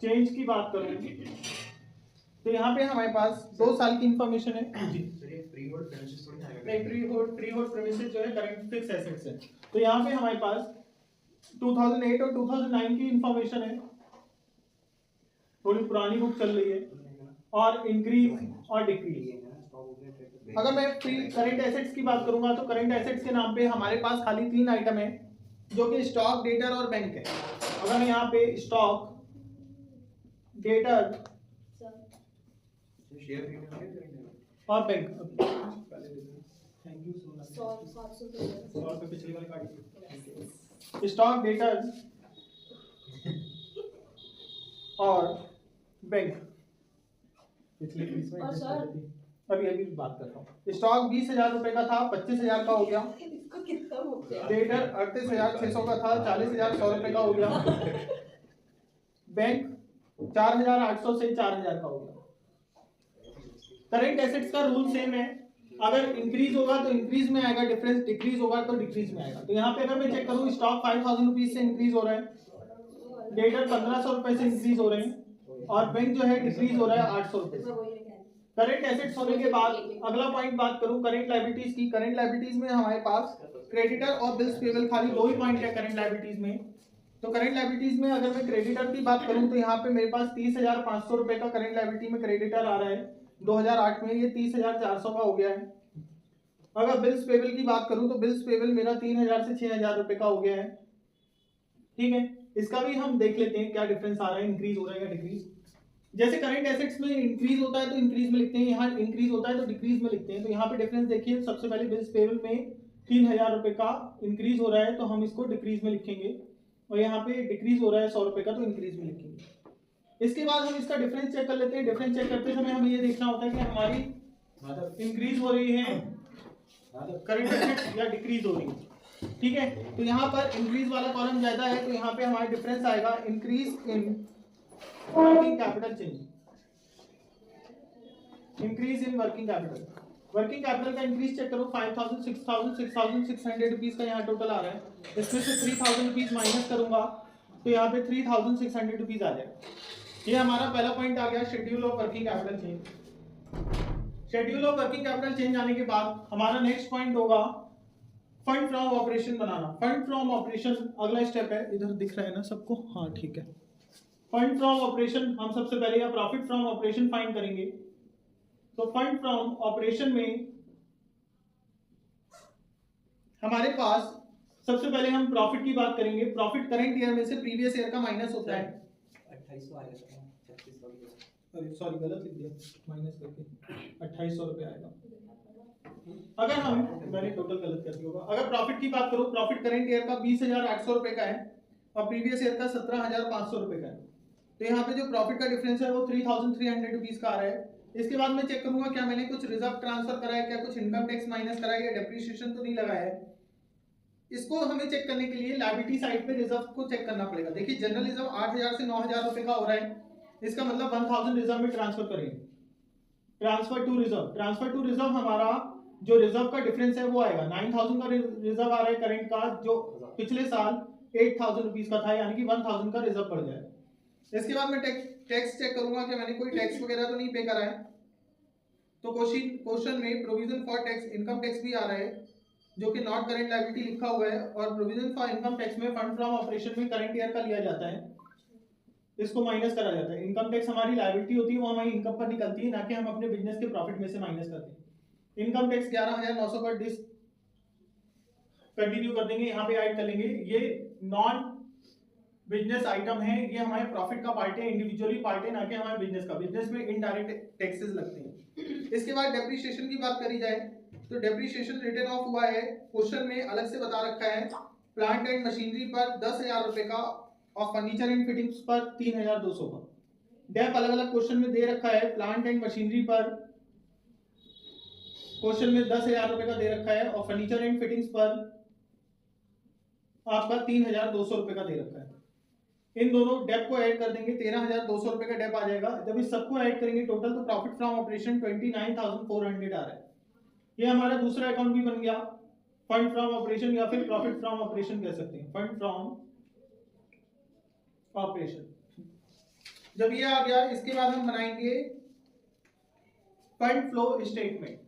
Change की बात करूं तो यहाँ पे हमारे पास 2 साल की इंफॉर्मेशन है जी। फ्री होल्ड प्रेमिसेस थोड़ी ना आएगा। नहीं, फ्री होल्ड प्रेमिसेस जो है करंट फिक्स एसेट्स है। तो यहाँ पे हमारे पास 2008 और 2009 की इंफॉर्मेशन है, थोड़ी पुरानी बुक चल रही है, और इंक्रीज और डिक्रीज। अगर मैं फ्री करंट एसेट्स की बात करूंगा तो करंट एसेट्स के नाम पे हमारे पास खाली 3 आइटम है, जो कि स्टॉक, डेटर और बैंक है। अगर मैं यहाँ पे स्टॉक, डेटर और bank, thank you so much, 100 रुपये पिछले वाले काट, स्टॉक, डेटर और बैंक पिछले फीस में एडजस्ट कर देती। अभी बात कर रहा हूँ। स्टॉक 20,000 रुपए का था, 25,000 का हो गया। डेटर 38,600 का था, 40,100 रुपए का हो गया। बैंक 4,800 से 4,000 का हो गया। करंट एसेट्स का रूल सेम है, अगर इंक्रीज होगा तो इंक्रीज में आएगा डिफरेंस, डिक्रीज होगा तो डिक्रीज में आएगा। तो यहाँ पे अगर मैं चेक करूँ, स्टॉक 5,000 रुपीज से इंक्रीज हो रहा है, डेटर 1,500 रुपए से इंक्रीज हो रहे हैं, और बैंक जो है डिक्रीज हो रहा है 800 रुपए से। करंट एसेट्स होने के बाद अगला पॉइंट बात करूं करंट लायबिलिटीज की। करंट लायबिलिटीज में हमारे पास क्रेडिटर और बिल्स पेबल खाली 2 ही पॉइंट है करंट लायबिलिटीज में। तो करंट लायबिलिटीज में अगर मैं क्रेडिटर की बात करूं तो यहाँ पे मेरे पास 30,500 रुपए का करंट लायबिलिटी में क्रेडिटर आ रहा है। 2008 में ये 30,400 का हो गया है। अगर बिल्स पेबल की बात करूं तो बिल्स पेबल मेरा 3,000 से 6,000 रुपए का हो गया है। ठीक है, इसका भी हम देख लेते हैं क्या डिफरेंस आ रहा है, इंक्रीज हो रहा है या डिक्रीज। जैसे करंट एसेट्स में इंक्रीज होता है तो इंक्रीज में लिखते हैं, यहाँ इंक्रीज होता है तो डिक्रीज में लिखते हैं। तो यहाँ पे डिफरेंस देखिए, सबसे पहले बिल्स पेबल में 3,000 रुपए का इंक्रीज हो रहा है तो हम इसको डिक्रीज में लिखेंगे, और यहाँ पे डिक्रीज हो रहा है 100 रुपए का तो इंक्रीज में लिखेंगे। इसके बाद हम इसका डिफरेंस चेक कर लेते हैं। डिफरेंस चेक करते समय हमें ये देखना होता है कि हमारी इंक्रीज हो रही है करंट एसेट्स या डिक्रीज हो रही है। ठीक है, तो यहाँ पर इंक्रीज वाला कॉलम ज्यादा है तो यहाँ पे हमारा डिफरेंस आएगा increase in working capital change, increase in working capital. Working capital का इंक्रीज चेक करो, 5,000, 6,000, 6,600 रुपीज का यहाँ टोटल आ रहा है। इसमें से 3,000 रुपीज माइनस करूंगा तो यहाँ पे 3,600 रुपीज आ जाएगा। ये हमारा पहला पॉइंट आ गया, schedule of working capital change. Schedule of working capital change आने के बाद हमारा नेक्स्ट पॉइंट होगा fund from operation banana. Fund from operation अगला स्टेप है, इधर दिख रहा है ना सबको? हाँ ठीक है। फंड फ्रॉम ऑपरेशन हम सबसे पहले या प्रॉफिट फ्रॉम ऑपरेशन फाइंड करेंगे। तो फंड फ्रॉम ऑपरेशन में हमारे पास सबसे पहले हम प्रॉफिट की बात करेंगे। प्रॉफिट करंट ईयर में से प्रीवियस ईयर का माइनस होता है। 2800 आएगा, 3600। अरे सॉरी, गलत लिख दिया, माइनस करके 2,800 रुपए आएगा। अगर मैंने टोटल गलत कर दिया होगा। अगर प्रॉफिट की बात करो, प्रॉफिट करंट ईयर का 20,800 रुपए का है और प्रीवियस ईयर का 17,500 रुपए का है। तो यहाँ पे जो प्रॉफिट का डिफरेंस है वो 3,300 रुपीज का आ रहा है। इसके बाद मैं चेक करूंगा क्या मैंने कुछ रिजर्व ट्रांसफर करा है, क्या कुछ इनकम टैक्स माइनस करा है, या डेप्रिसिएशन तो नहीं लगाया है। इसको हमें चेक करने के लिए लायबिलिटी साइड पे रिजर्व को चेक करना पड़ेगा। देखिए, जनरल रिजर्व 8,000 से 9,000 रुपए का हो रहा है, इसका मतलब 1,000 रिजर्व में ट्रांसफर करेंगे। Transfer to reserve, transfer to reserve हमारा जो रिजर्व का डिफरेंस है वो आएगा। 9,000 का रिजर्व आ रहा है करंट का, जो पिछले साल 8,000 रुपीज का था, यानी कि 1,000 का रिजर्व बढ़ जाएगा। इसके बाद मैं टैक्स चेक करूंगा कि मैंने कोई टैक्स वगैरह तो नहीं पे करा है। तो क्वेश्चन में provision for tax, income tax भी आ रहा है जो कि नॉट करंट लायबिलिटी लिखा हुआ है, और प्रोविजन फॉर इनकम टैक्स में फंड फ्रॉम ऑपरेशन में करंट ईयर का लिया जाता है, इसको माइनस करा जाता है। इनकम टैक्स हमारी लायबिलिटी होती है, वो हमारी इनकम पर निकलती है, ना कि हम अपने बिजनेस के प्रॉफिट में से माइनस करते हैं। इनकम टैक्स 11,900 पर डिस कंटिन्यू कर देंगे, यहाँ पे ऐड कर लेंगे। ये नॉन बिजनेस आइटम है, ये हमारे प्रॉफिट का पार्ट है, इंडिविजुअली पार्ट है, ना कि हमारे बिजनेस का। बिजनेस में इनडायरेक्ट टैक्सेस लगते हैं। इसके बाद डेप्रिसिएशन की बात करी जाए तो डेप्रिसिएशन रिटर्न ऑफ हुआ है, क्वेश्चन में अलग से बता रखा है। प्लांट एंड मशीनरी पर 10,000 रुपए का और फर्नीचर एंड फिटिंग्स पर 3,200 का। डेप अलग अलग क्वेश्चन में दे रखा है। प्लांट एंड मशीनरी पर क्वेश्चन में 10,000 रुपए का दे रखा है और फर्नीचर एंड फिटिंग्स पर आपका 3,200 रुपए का दे रखा है। इन दोनों डेप को ऐड कर देंगे, 13,200 रुपए का डेप आ जाएगा। जब इस सबको ऐड करेंगे टोटल, तो प्रॉफिट फ्रॉम ऑपरेशन 29,400 आ रहा है। ये हमारा दूसरा अकाउंट भी बन गया, फंड फ्रॉम ऑपरेशन या फिर प्रॉफिट फ्रॉम ऑपरेशन कह सकते हैं, फंड फ्रॉम ऑपरेशन। जब ये आ गया, इसके बाद हम बनाएंगे फंड फ्लो स्टेटमेंट।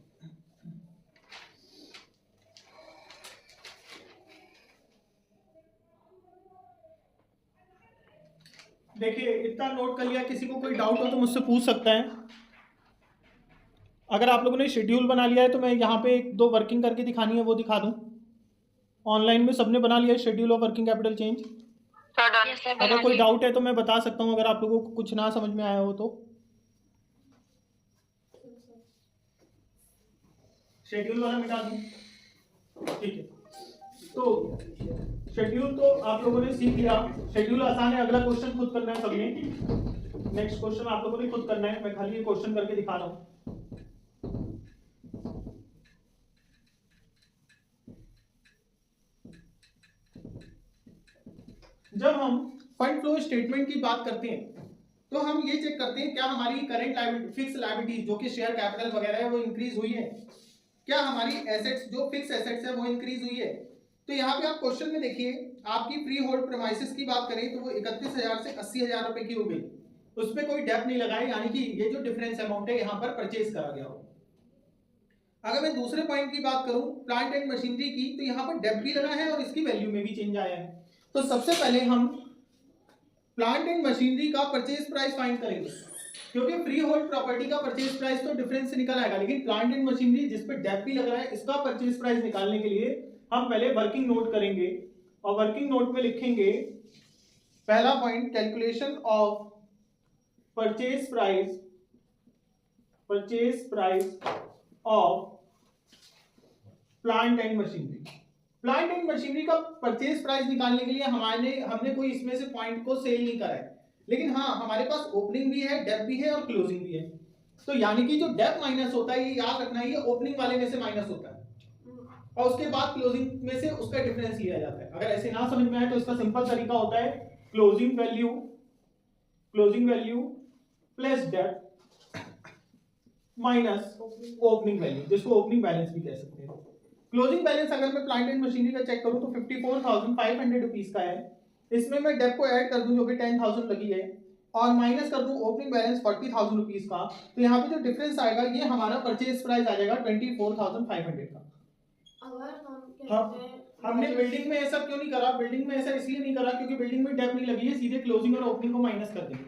देखिए इतना नोट कर लिया, किसी को कोई डाउट हो तो मुझसे पूछ सकता है। अगर आप लोगों ने शेड्यूल बना लिया है तो मैं यहाँ पे एक दो वर्किंग करके दिखानी है, वो दिखा दूँ। ऑनलाइन में सबने बना लिया है schedule of working capital change. अगर कोई डाउट है तो मैं बता सकता हूँ, अगर आप लोगों को कुछ ना समझ में आया हो तो। शेड्यूल वाला मिटा दूँ, ठीक है। तो शेड्यूल तो आप लोगों ने सीख लिया, शेड्यूल आसान है। अगला क्वेश्चन खुद करना है सबने, नेक्स्ट क्वेश्चन आप लोगों ने खुद करना है, मैं खाली ये क्वेश्चन करके दिखा रहा हूँ। जब हम फंड फ्लो स्टेटमेंट की बात करते हैं तो हम ये चेक करते हैं क्या हमारी करंट लायबिलिटी, फिक्स लायबिलिटीज जो कि शेयर कैपिटल वगैरह है वो इंक्रीज हुई है, क्या हमारी एसेट्स जो फिक्स एसेट्स है वो इंक्रीज हुई है। तो यहाँ पे आप क्वेश्चन में देखिए, आपकी फ्री होल्ड प्रीमाइसेस की बात करें तो वो 31,000 से 80,000 रुपए की हो गई, उसमें कोई डेप नहीं लगाए, यानी कि ये जो डिफरेंस अमाउंट है यहाँ पर परचेज करा गया हो। अगर मैं दूसरे पॉइंट की बात करूं प्लांट एंड मशीनरी की, तो यहाँ पर डेप भी लगा है और इसकी वैल्यू में भी चेंज आया है। तो सबसे पहले हम प्लांट एंड मशीनरी का परचेज प्राइस फाइंड करेंगे, क्योंकि फ्री होल्ड प्रॉपर्टी का परचेज प्राइस तो डिफरेंस से निकल आएगा, लेकिन प्लांट एंड मशीनरी जिस पे डेप भी लग रहा है इसका परचेज प्राइस निकालने के लिए हम पहले वर्किंग नोट करेंगे, और वर्किंग नोट में लिखेंगे पहला point, calculation of purchase price of plant and machinery. Plant and machinery का परचेज प्राइस निकालने के लिए हमने कोई इसमें से पॉइंट को सेल नहीं करा है, लेकिन हाँ हमारे पास ओपनिंग भी है, डेप भी है और क्लोजिंग भी है। तो यानी कि जो डेप माइनस होता है, ये याद रखना है, ये ओपनिंग वाले में से माइनस होता है और उसके बाद क्लोजिंग में से उसका डिफरेंस लिया जाता है। अगर ऐसे ना समझ में आए तो इसका सिंपल तरीका होता है closing value plus dep minus opening value, जिसको ओपनिंग बैलेंस भी कह सकते हैं। क्लोजिंग बैलेंस अगर मैं प्लांट एंड मशीनरी का चेक करूं तो 54,500 रुपीस का है, इसमें मैं डेप को ऐड कर दूं जो कि 10,000 लगी है, और माइनस कर दूं ओपनिंग बैलेंस 40,000 रुपीस का, तो यहाँ पे जो डिफरेंस आएगा ये हमारा परचेज प्राइस आ जाएगा 24,500 का। हमने बिल्डिंग में ऐसा क्यों नहीं करा, बिल्डिंग में ऐसा इसलिए नहीं करा क्योंकि बिल्डिंग में डेप नहीं लगी है, सीधे क्लोजिंग और ओपनिंग को माइनस कर देंगे।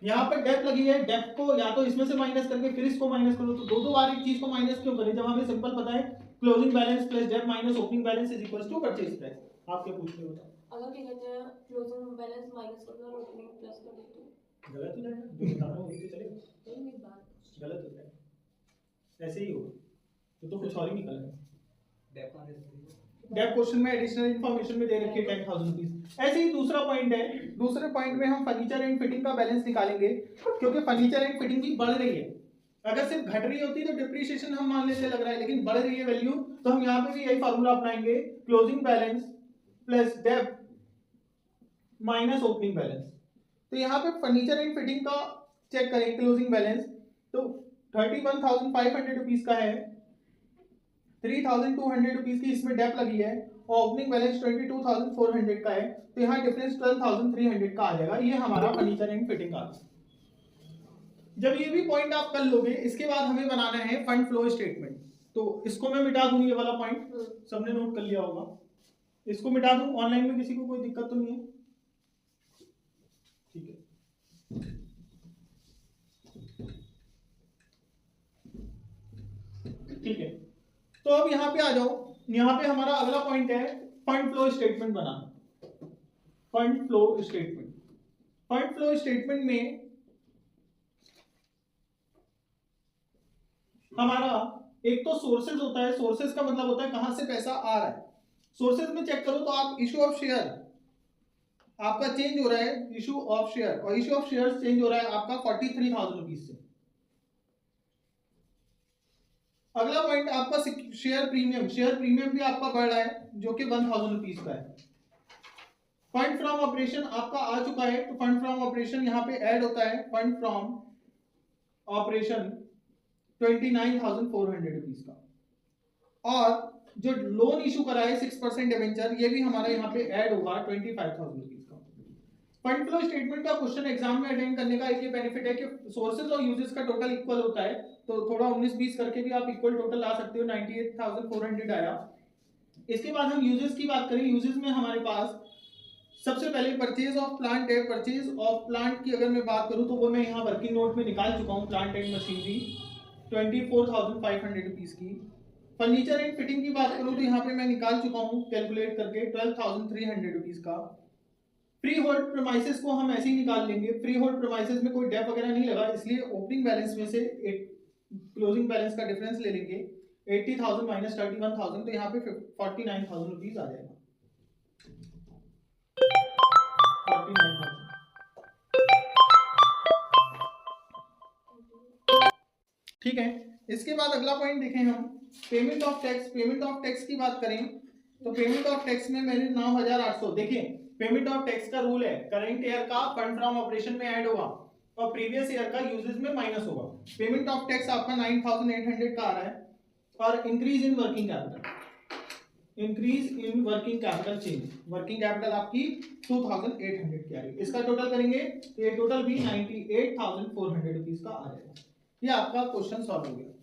यहाँ पर डेप लगी है, डेप को या तो इसमें से माइनस करके फिर इसको माइनस करो, तो दो बार एक चीज को माइनस क्यों करें जब हमें सिंपल पता है closing balance plus dep minus opening balance is equals to purchase price. आप क्या पूछ रहे हो? अगर क्या कहते हैं क्लोजिंग बैलेंस माइनस कर दो और ओपनिंग प्लस कर दो तो गलत हो जाएगा, जो बता रहा हूं वही तो चलेगा। नहीं मेरी बात गलत हो जाएगा, ऐसे ही होगा तो कुछ और ही निकलेगा। डेप क्वेश्चन में एडिशनल इंफॉर्मेशन में दे रखी है 10,000 रुपीस। ऐसे ही दूसरा पॉइंट है, दूसरे पॉइंट में हम फर्नीचर एंड फिटिंग का बैलेंस निकालेंगे, क्योंकि फर्नीचर एंड फिटिंग भी बढ़ रही है। अगर सिर्फ घट रही होती तो डिप्रिसिएशन हम मान लेते लग रहा है, लेकिन बढ़ रही है वैल्यू, तो हम यहाँ पे भी यही फार्मूला अपनाएंगे, closing balance plus dep minus opening balance. तो यहाँ पे फर्नीचर एंड फिटिंग का चेक करें क्लोजिंग बैलेंस, तो 31,500 रुपीस का है, 3,200 रुपीस की इसमें डेप लगी है, और ओपनिंग बैलेंस 22,400 का है, तो यहाँ डिफरेंस 12,300 का आ जाएगा। ये हमारा फर्नीचर एंड फिटिंग का। जब ये भी पॉइंट आप कर लोगे, इसके बाद हमें बनाना है फंड फ्लो स्टेटमेंट। तो इसको मैं मिटा दूं, ये वाला पॉइंट सबने नोट कर लिया होगा, इसको मिटा दूं। ऑनलाइन में किसी को कोई दिक्कत तो नहीं है? ठीक है, ठीक है। तो अब यहाँ पे आ जाओ, यहाँ पे हमारा अगला पॉइंट है फंड फ्लो स्टेटमेंट बनाना। Fund flow statement, fund flow statement में हमारा एक तो सोर्सेज होता है, सोर्सेज का मतलब होता है कहां से पैसा आ रहा है। सोर्सेज में चेक करो तो आप इशू ऑफ शेयर आपका चेंज हो रहा है, इशू ऑफ शेयर, और इशू ऑफ शेयर चेंज हो रहा है आपका 43,000 रुपीज से। अगला पॉइंट आपका शेयर प्रीमियम, शेयर प्रीमियम भी आपका बढ़ रहा है जो कि 1,000 रुपीज का है। फंड फ्रॉम ऑपरेशन आपका आ चुका है, तो फंड फ्रॉम ऑपरेशन यहाँ पे ऐड होता है, फंड फ्रॉम ऑपरेशन 29,400 रुपीज का, और जो लोन इशू करा है 6% डिबेंचर, ये भी हमारा यहाँ पे ऐड होगा 25,000 रुपीज का। फंड फ्लो स्टेटमेंट का क्वेश्चन एग्जाम में अटेंड करने का एक ये बेनिफिट है कि सोर्सेज और यूजेस का टोटल इक्वल होता है, तो थोड़ा 19-20 करके भी आप इक्वल टोटल ला सकते हो। 98,400 आया। इसके बाद हम यूजेस की बात करें, यूजेस में हमारे पास सबसे पहले परचेज ऑफ प्लांट है। परचेज ऑफ प्लांट की अगर मैं बात करूं तो वो मैं यहाँ वर्किंग नोट में निकाल चुका हूँ। प्लांट एंड मशीनरी 24,500 रुपीज की। फर्नीचर एंड फिटिंग की बात करूं तो यहाँ पे मैं निकाल चुका हूँ कैलकुलेट करके 12,300 रुपीज का। फ्री होल्ड प्रीमाइसेस को हम ऐसे ही निकाल लेंगे। फ्री होल्ड प्रीमाइसेस में कोई डेप वगैरह नहीं लगा, इसलिए ओपनिंग बैलेंस में से एक क्लोजिंग बैलेंस का डिफरेंस ले लेंगे। 80,000 माइनस 31,000, तो यहाँ पे 49,000 रुपीज आ जाएगा। 49,000। ठीक है, इसके बाद अगला पॉइंट देखें हम, payment of tax. Payment of tax की बात करें तो पेमेंट ऑफ टैक्स में मैंने 9,800। देखें, पेमेंट ऑफ टैक्स का रूल है करंट ईयर का फंड फ्रॉम ऑपरेशन में ऐड होगा और प्रीवियस ईयर का यूजेस में माइनस होगा। पेमेंट ऑफ टैक्स आपका 9,800 का आ रहा है। और increase in working capital, increase in working capital change, working capital आपकी 2,800 की आ रही है। इसका टोटल करेंगे तो ये टोटल भी 98,400 रुपीज का आ जाएगा। ये आपका क्वेश्चन सॉल्व हो गया।